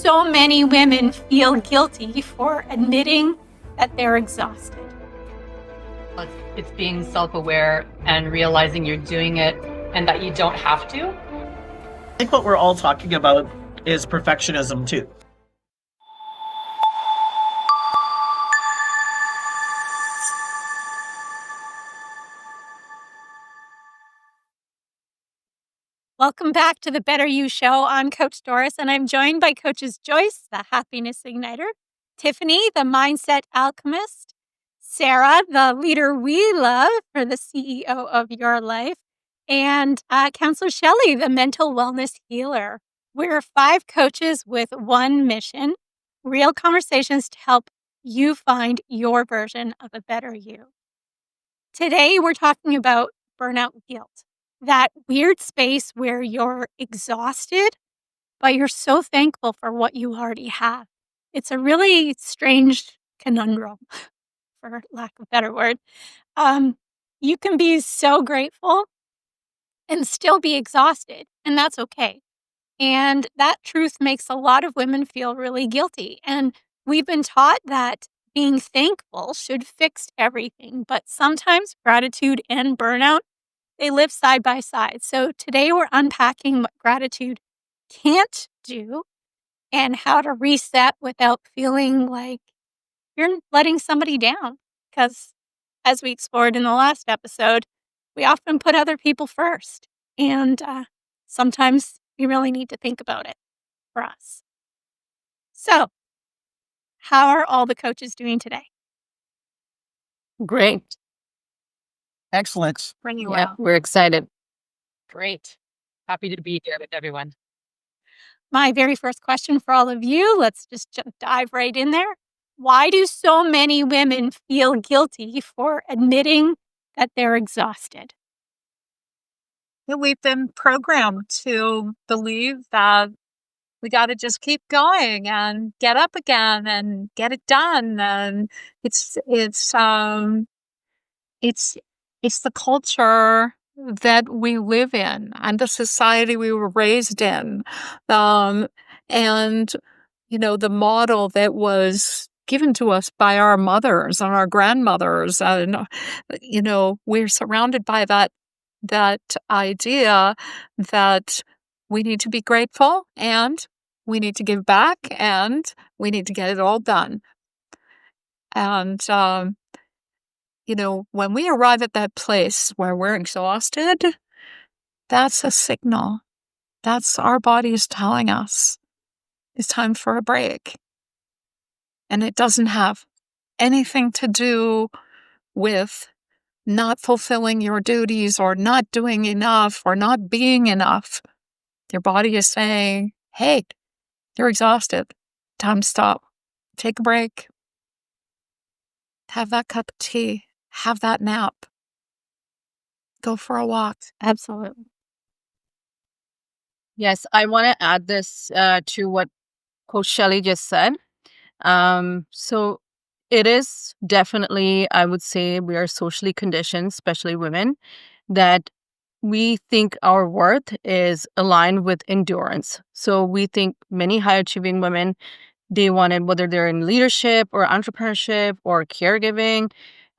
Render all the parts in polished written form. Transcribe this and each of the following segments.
so many women feel guilty for admitting that they're exhausted? It's being self-aware and realizing you're doing it and that you don't have to. I think what we're all talking about is perfectionism too. Welcome back to the Better You Show. I'm Coach Doris, and I'm joined by Coaches Joyce, the Happiness Igniter, Tiffany, the Mindset Alchemist, Sarah, the leader we love for the CEO of your life, and Counselor Shelley, the mental wellness healer. We're 5 coaches with one mission, real conversations to help you find your version of a better you. Today, we're talking about burnout guilt. That weird space where you're exhausted, but you're so thankful for what you already have. It's a really strange conundrum, for lack of a better word. You can be so grateful and still be exhausted, and that's okay. And that truth makes a lot of women feel really guilty. And we've been taught that being thankful should fix everything, but sometimes gratitude and burnout, they live side by side. So today we're unpacking what gratitude can't do and how to reset without feeling like you're letting somebody down. Because as we explored in the last episode, we often put other people first. And sometimes we really need to think about it for us. So how are all the coaches doing today? Great. Excellent. Pretty Yeah, well. we're excited. Great. Happy to be here with everyone. My very first question for all of you, let's just dive right in there. Why do so many women feel guilty for admitting that they're exhausted? We've been programmed to believe that we got to just keep going and get up again and get it done. And it's the culture that we live in and the society we were raised in. And, the model that was given to us by our mothers and our grandmothers. And, we're surrounded by that idea that we need to be grateful and we need to give back and we need to get it all done. And, when we arrive at that place where we're exhausted, that's a signal. That's our bodies telling us it's time for a break. And it doesn't have anything to do with not fulfilling your duties or not doing enough or not being enough. Your body is saying, hey, you're exhausted. Time to stop. Take a break. Have that cup of tea. Have that nap. Go for a walk. Absolutely. Yes, I want to add this to what Coach Shelley just said. So it is definitely, I would say, we are socially conditioned, especially women, that we think our worth is aligned with endurance. So we think many high-achieving women, they want it, whether they're in leadership or entrepreneurship or caregiving,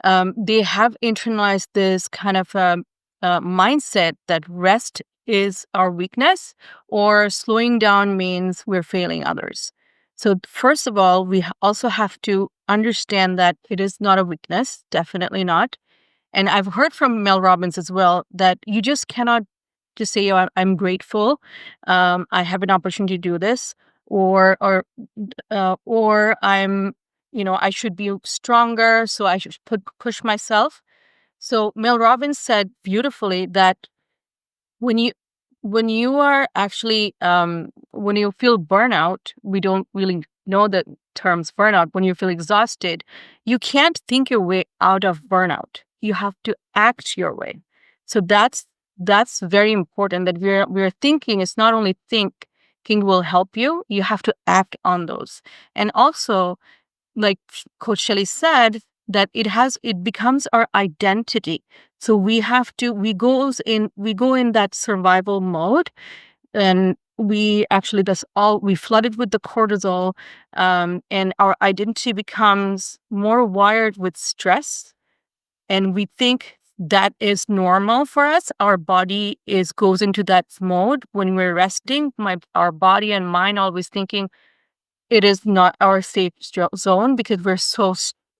they have internalized this kind of mindset that rest is our weakness or slowing down means we're failing others. So first of all, we also have to understand that it is not a weakness, definitely not. And I've heard from Mel Robbins as well that you just cannot just say, oh, I'm grateful, I have an opportunity to do this, or I'm, I should be stronger, so I should push myself. So Mel Robbins said beautifully that when you are actually when you feel burnout, we don't really know the terms burnout. When you feel exhausted, you can't think your way out of burnout. You have to act your way. So that's very important, that we're thinking. It's not only thinking will help you, you have to act on those. And also, like Coach Shelley said, that it becomes our identity. So we go in that survival mode, and we actually we flooded with the cortisol, and our identity becomes more wired with stress, and we think that is normal for us. Our body goes into that mode when we're resting. Our body and mind always thinking it is not our safe zone, because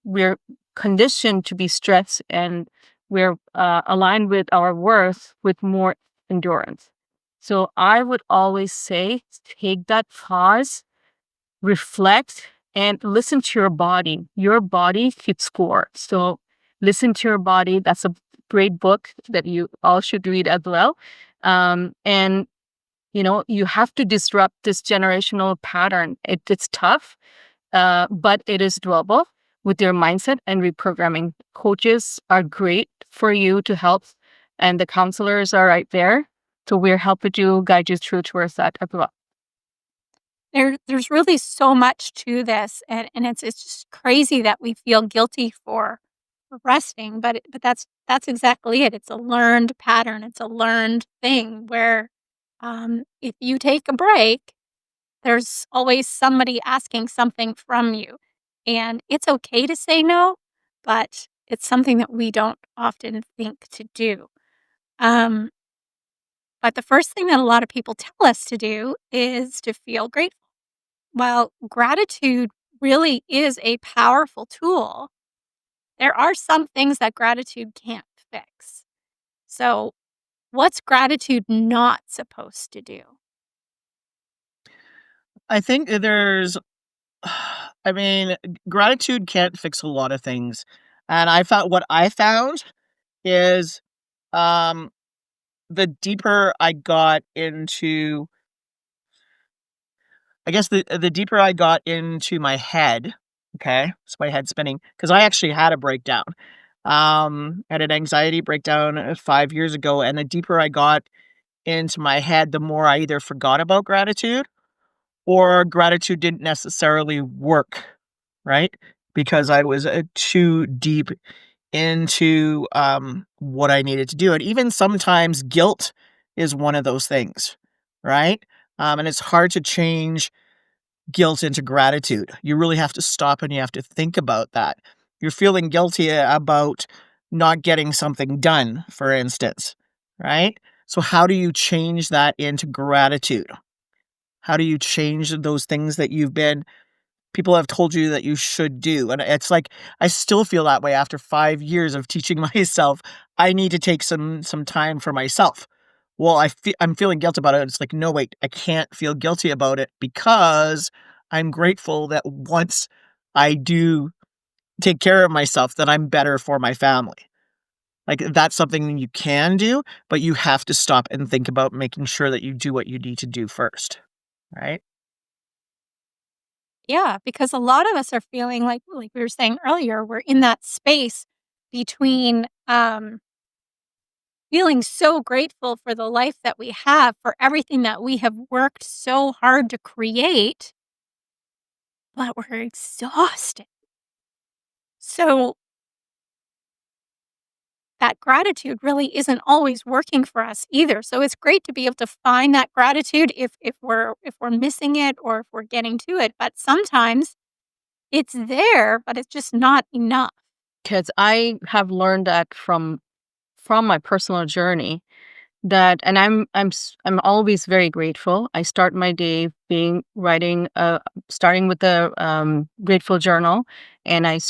we're conditioned to be stressed, and we're aligned with our worth with more endurance. So I would always say, take that pause, reflect, and listen to your body. Your body keeps score. So listen to your body. That's a great book that you all should read as well. And you have to disrupt this generational pattern. It's tough, but it is doable with your mindset and reprogramming. Coaches are great for you to help, and the counselors are right there. So we're helping you, guide you through towards that as well. There's really so much to this, and it's just crazy that we feel guilty for resting, but that's exactly it. It's a learned pattern. It's a learned thing where if you take a break, there's always somebody asking something from you, and it's okay to say no, but it's something that we don't often think to do. Um, but the first thing that a lot of people tell us to do is to feel grateful. While gratitude really is a powerful tool, there are some things that gratitude can't fix. So, what's gratitude not supposed to do? I think there's, I mean, gratitude can't fix a lot of things. And what I found is, um, the deeper I got into, I guess the deeper I got into my head, okay, so my head spinning, because I actually had a breakdown. Had an anxiety breakdown 5 years ago, and the deeper I got into my head, the more I either forgot about gratitude or gratitude didn't necessarily work, right? Because I was too deep into what I needed to do. And even sometimes guilt is one of those things, right? And it's hard to change guilt into gratitude. You really have to stop and you have to think about that. You're feeling guilty about not getting something done, for instance, right? So, how do you change that into gratitude? How do you change those things that people have told you that you should do? And it's like, I still feel that way after 5 years of teaching myself I need to take some time for myself. Well, I'm feeling guilt about it. It's like, no, wait, I can't feel guilty about it because I'm grateful that once I do take care of myself, that I'm better for my family. Like, that's something you can do, but you have to stop and think about making sure that you do what you need to do first, right? Yeah, because a lot of us are feeling like we were saying earlier, we're in that space between feeling so grateful for the life that we have, for everything that we have worked so hard to create, but we're exhausted. So that gratitude really isn't always working for us either. So it's great to be able to find that gratitude if we're missing it or if we're getting to it. But sometimes it's there, but it's just not enough. Because I have learned that from my personal journey, that, and I'm always very grateful. I start my day starting with a grateful journal, and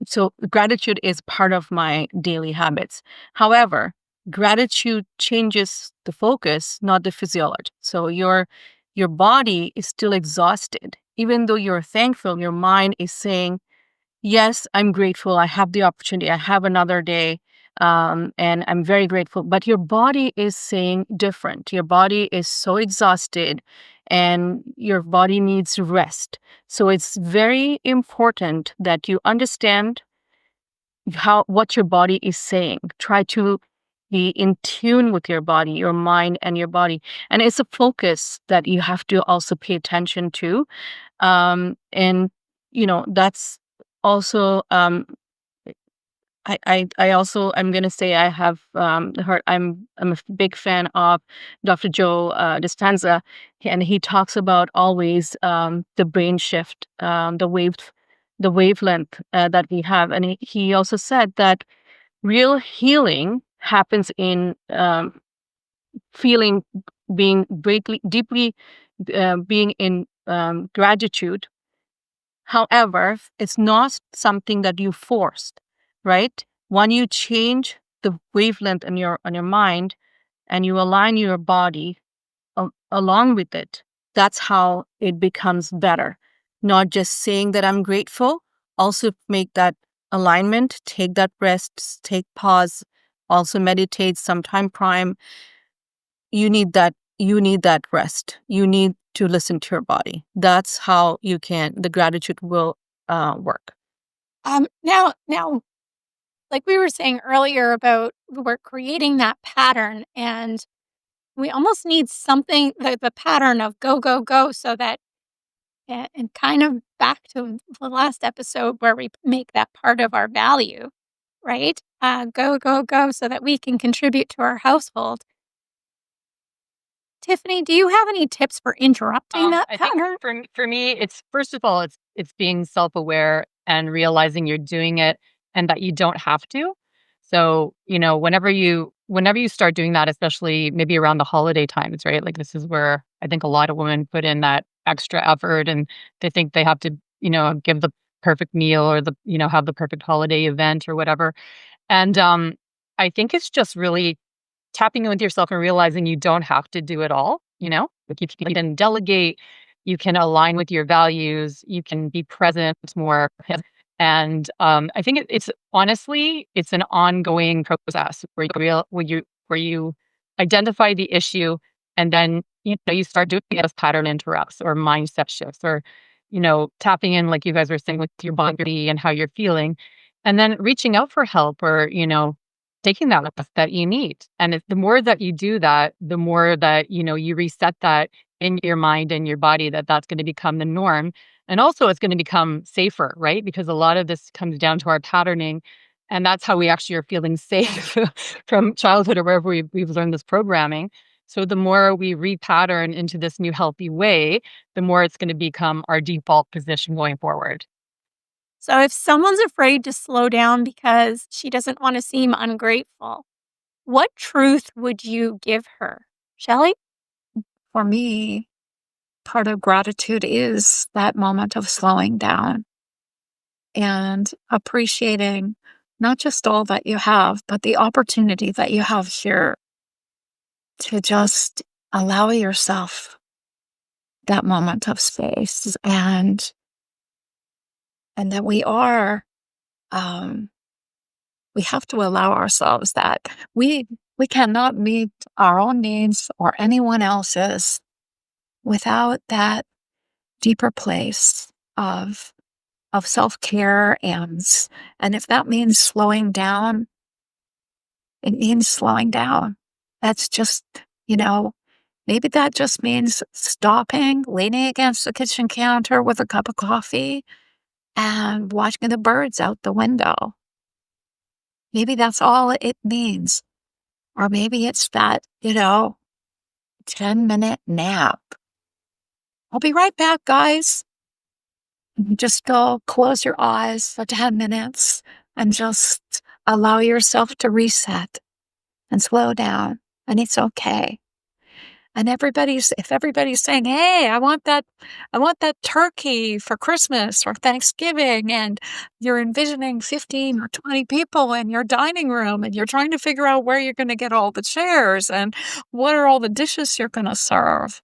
so gratitude is part of my daily habits. However, gratitude changes the focus, not the physiology. So your body is still exhausted, even though you're thankful. Your mind is saying, yes, I'm grateful. I have the opportunity. I have another day. And I'm very grateful. But your body is saying different. Your body is so exhausted and your body needs rest. So it's very important that you understand what your body is saying. Try to be in tune with your body, your mind, and your body. And it's a focus that you have to also pay attention to. And that's also I also, I'm gonna say, I have heard. I'm a big fan of Dr. Joe Dispenza, and he talks about always the brain shift, the wavelength that we have, and he also said that real healing happens in feeling, being greatly, deeply, being in gratitude. However, it's not something that you forced, right? When you change the wavelength on your mind and you align your body along with it, that's how it becomes better. Not just saying that I'm grateful, also make that alignment, take that rest, take pause, also meditate, sometime prime. You need that rest. You need to listen to your body. That's how the gratitude will work. Now, like we were saying earlier about we're creating that pattern, and we almost need something like the pattern of go, go, go, so that, and kind of back to the last episode where we make that part of our value, right? Go, go, go, so that we can contribute to our household. Tiffany, do you have any tips for interrupting that I think pattern? for me, it's first of all, it's being self-aware and realizing you're doing it and that you don't have to. So, whenever you start doing that, especially maybe around the holiday times, right? Like this is where I think a lot of women put in that extra effort and they think they have to, give the perfect meal or have the perfect holiday event or whatever. And I think it's just really tapping in with yourself and realizing you don't have to do it all, like you can delegate, you can align with your values, you can be present more. And I think it's honestly, it's an ongoing process where you identify the issue and then, you start doing it as pattern interrupts or mindset shifts or, tapping in, like you guys were saying, with your body and how you're feeling, and then reaching out for help or, taking that rest that you need. And the more that you do that, the more that, you reset that in your mind and your body, that's going to become the norm. And also it's going to become safer, right? Because a lot of this comes down to our patterning. And that's how we actually are feeling safe from childhood or wherever we've learned this programming. So the more we repattern into this new healthy way, the more it's going to become our default position going forward. So if someone's afraid to slow down because she doesn't want to seem ungrateful, what truth would you give her? Shelley? For me, part of gratitude is that moment of slowing down and appreciating not just all that you have, but the opportunity that you have here to just allow yourself that moment of space, and that we have to allow ourselves that we cannot meet our own needs or anyone else's without that deeper place of self-care, and if that means slowing down, it means slowing down. That's just, maybe that just means stopping, leaning against the kitchen counter with a cup of coffee and watching the birds out the window. Maybe that's all it means. Or maybe it's that, 10-minute nap. I'll be right back, guys. You just go close your eyes for 10 minutes and just allow yourself to reset and slow down. And it's okay. And if everybody's saying, hey, I want that turkey for Christmas or Thanksgiving, and you're envisioning 15 or 20 people in your dining room and you're trying to figure out where you're going to get all the chairs and what are all the dishes you're going to serve,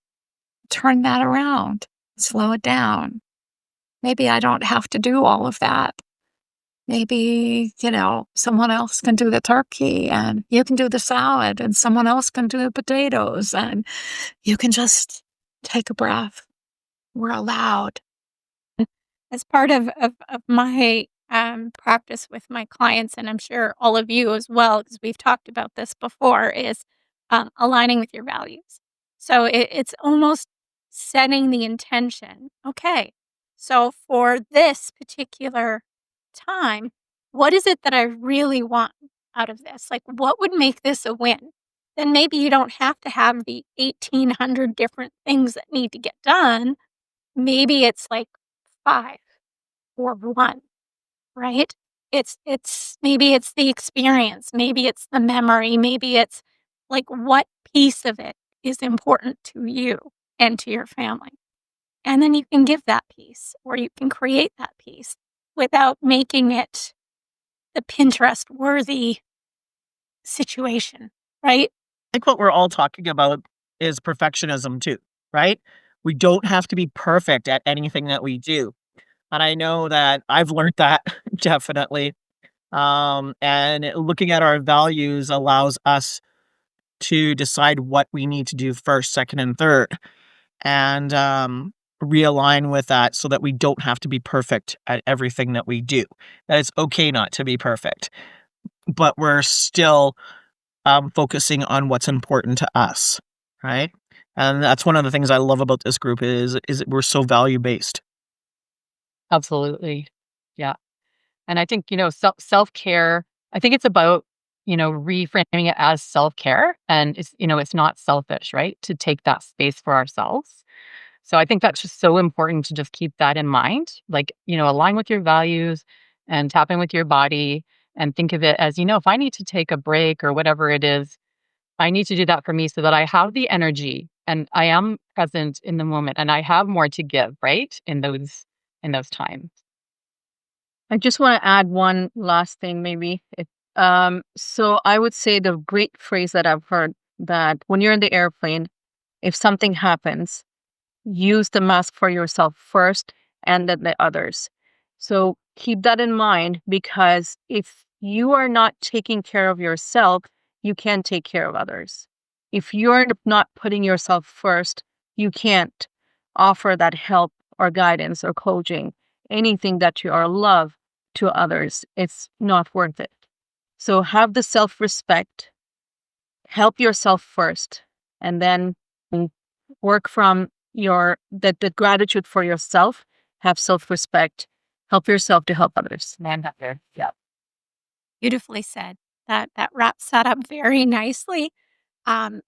turn that around, slow it down. Maybe I don't have to do all of that. Maybe, someone else can do the turkey and you can do the salad and someone else can do the potatoes and you can just take a breath. We're allowed. As part of my practice with my clients, and I'm sure all of you as well, because we've talked about this before, is aligning with your values. So it's almost setting the intention. Okay, so for this particular time, what is it that I really want out of this? Like, what would make this a win? Then maybe you don't have to have the 1,800 different things that need to get done. Maybe it's like 5 or 1, right? Maybe it's the experience, maybe it's the memory, maybe it's like what piece of it is important to you and to your family. And then you can give that piece or you can create that piece without making it the Pinterest worthy situation, right? I think what we're all talking about is perfectionism too, right? We don't have to be perfect at anything that we do. And I know that I've learned that definitely. And looking at our values allows us to decide what we need to do first, second, and third, and realign with that so that we don't have to be perfect at everything that we do. That it's okay not to be perfect, but we're still focusing on what's important to us, right? And that's one of the things I love about this group is that we're so value based. Absolutely. Yeah. And I think, self-care, I think it's about, reframing it as self-care, and it's not selfish, right? To take that space for ourselves. So I think that's just so important to just keep that in mind. Like, align with your values and tap in with your body and think of it as, if I need to take a break or whatever it is, I need to do that for me so that I have the energy and I am present in the moment and I have more to give, right? In those times. I just want to add one last thing, maybe. So I would say the great phrase that I've heard, that when you're in the airplane, if something happens, use the mask for yourself first and then the others. So keep that in mind, because if you are not taking care of yourself, you can't take care of others. If you're not putting yourself first, you can't offer that help or guidance or coaching, anything that you are love to others. It's not worth it. So have the self-respect, help yourself first, and then work from the gratitude for yourself, have self-respect, help yourself to help others. Manhunter. Yeah. Beautifully said. That wraps that up very nicely. And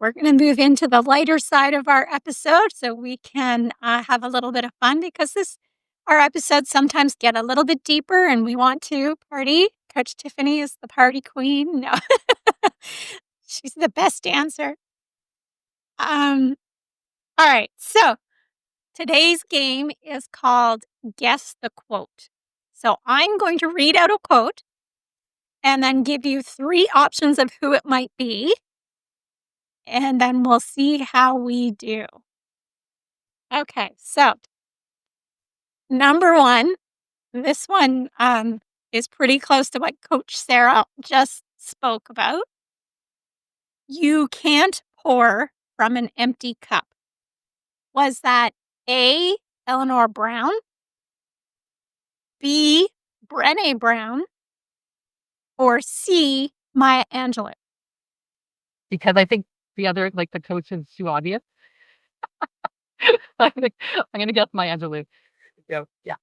we're going to move into the lighter side of our episode so we can have a little bit of fun, because our episodes sometimes get a little bit deeper and we want to party. Coach Tiffany is the party queen. No, she's the best dancer. All right. So today's game is called Guess the Quote. So I'm going to read out a quote and then give you 3 options of who it might be. And then we'll see how we do. Okay, so number 1, this one is pretty close to what Coach Sarah just spoke about. You can't pour from an empty cup. Was that A, Eleanor Brown, B, Brené Brown, or C, Maya Angelou? Because I think the other, like the coach is too obvious. I think I'm gonna guess my Angelou. Yeah.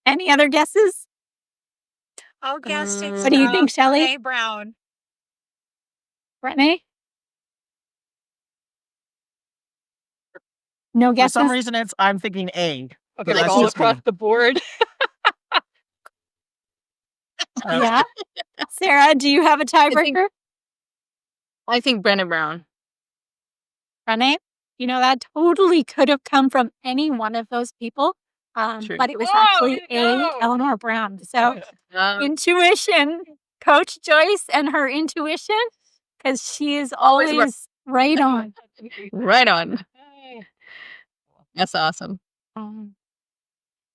Any other guesses? I'll guess it's What do you think, Shelley? Brené Brown. Brené? No For guesses? some reason, I'm thinking A. Okay, That's like all just me. across the board. Yeah. Sarah, do you have a tiebreaker? I think Brené Brown. Brené? That totally could have come from any one of those people, True. but it was Oh, actually way to go. Eleanor Brown. So Um, intuition, Coach Joyce and her intuition, because she is Always always right on. right on. That's awesome.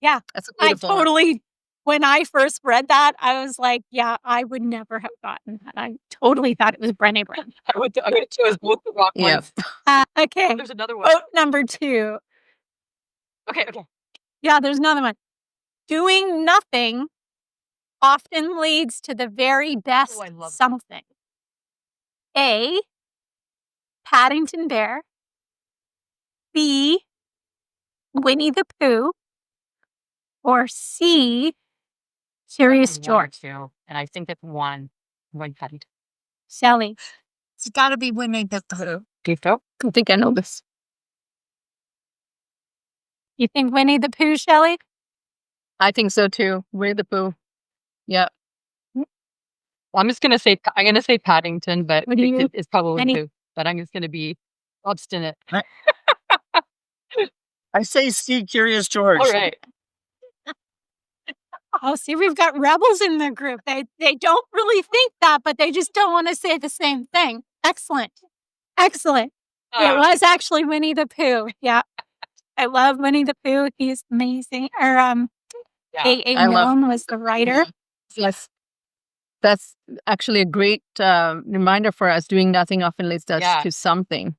Yeah, That's a I beautiful one. totally, when I first read that, I was like, yeah, I would never have gotten that. I totally thought it was Brené Brown. I would choose both the wrong Yeah. ones. Okay, There's another one. quote number 2. Okay. Yeah, there's another one. Doing nothing often leads to the very best I love that. something. A, Paddington Bear. B, Winnie the Pooh. or C, Curious George? Two, and I think it's one. I'm going Paddington. Shelley. It's got to be Winnie the Pooh. Do you feel? I think I know this. You think Winnie the Pooh, Shelley? I think so too. Winnie the Pooh. Yeah. Well, I'm gonna say Paddington, but What do you- it's probably Any- Pooh. But I'm just gonna be obstinate. I say C, Curious George. All right. Oh, see, we've got rebels in the group. They don't really think that, but they just don't want to say the same thing. Excellent. Excellent. It was actually Winnie the Pooh. Yeah. I love Winnie the Pooh. He's amazing. Or A.A. I love- Milne was the writer. Yes. That's actually a great reminder for us. Doing nothing often leads us Yeah. to something.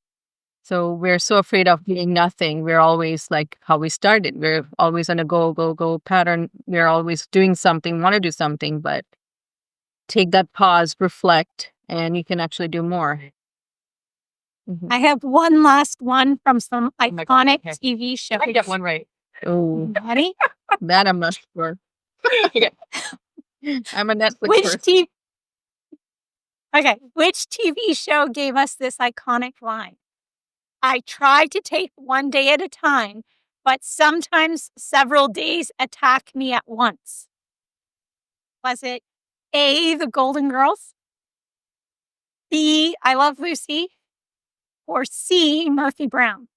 So we're so afraid of doing nothing. We're always like how we started. We're always on a go, go, go pattern. We're always doing something, want to do something, but take that pause, reflect, and you can actually do more. Mhm. I have one last one from some my God, iconic okay. TV show. I get one right. Oh, Ready? that I'm not sure. Okay. I'm a Netflix Which person. Which TV show gave us this iconic line? I try to take one day at a time, but sometimes several days attack me at once. Was it A, The Golden Girls, B, I Love Lucy, or C, Murphy Brown?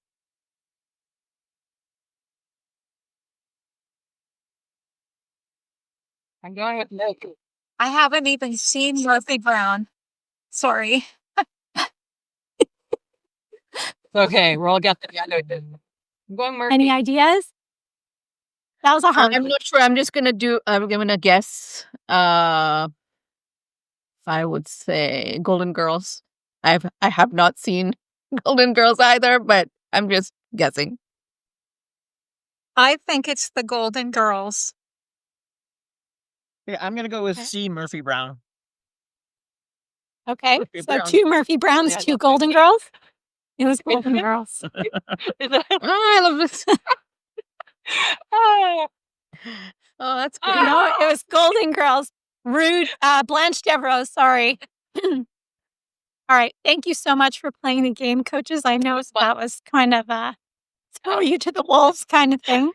I'm going with Nick. I haven't even seen Murphy Brown. Sorry. Okay, we're all guessing. Yeah, I know it did. I'm going Murphy. Any ideas? That was a hard I'm one. not sure. I'm gonna guess. I would say Golden Girls. I have not seen Golden Girls either, but I'm just guessing. I think it's the Golden Girls. Yeah, I'm gonna go with Okay. C, Murphy Brown. Okay, Murphy so Brown. 2 Murphy Browns, Yeah, 2 Golden Girls. It was Golden Girls. Is it? Oh, I love this. Oh, Oh, that's great. No, it was Golden Girls. Rude, Blanche Devereaux, sorry. All right, thank you so much for playing the game, coaches. I know was fun. that was kind of a throw you to the wolves kind of thing.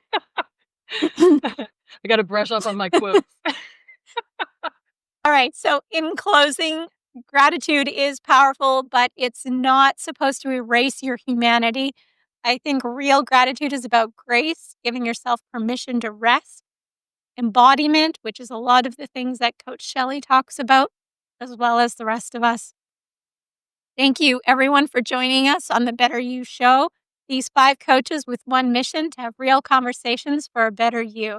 I got to brush up on my quotes. All right, so in closing, gratitude is powerful, but it's not supposed to erase your humanity. I think real gratitude is about grace, giving yourself permission to rest, embodiment, which is a lot of the things that Coach Shelley talks about, as well as the rest of us. Thank you, everyone, for joining us on the Better You Show. These 5 coaches with one mission to have real conversations for a better you.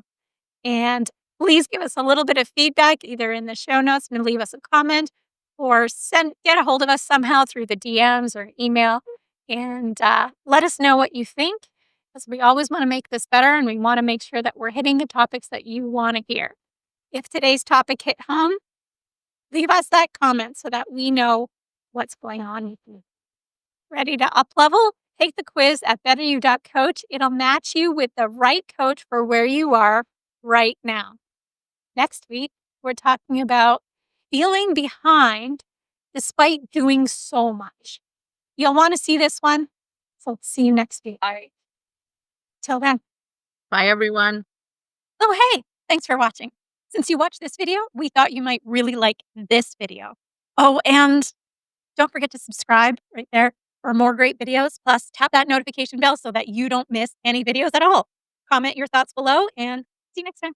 And please give us a little bit of feedback, either in the show notes and leave us a comment, or get a hold of us somehow through the DMs or email, and let us know what you think, because we always want to make this better, and we want to make sure that we're hitting the topics that you want to hear. If today's topic hit home, leave us that comment so that we know what's going on with you. Ready to up level? Take the quiz at betteryou.coach. It'll match you with the right coach for where you are right now. Next week, we're talking about feeling behind despite doing so much. You'll want to see this one, so see you next week. All right. Till then. Bye, everyone. Oh, hey, thanks for watching. Since you watched this video, we thought you might really like this video. Oh, and don't forget to subscribe right there for more great videos. Plus, tap that notification bell so that you don't miss any videos at all. Comment your thoughts below and see you next time.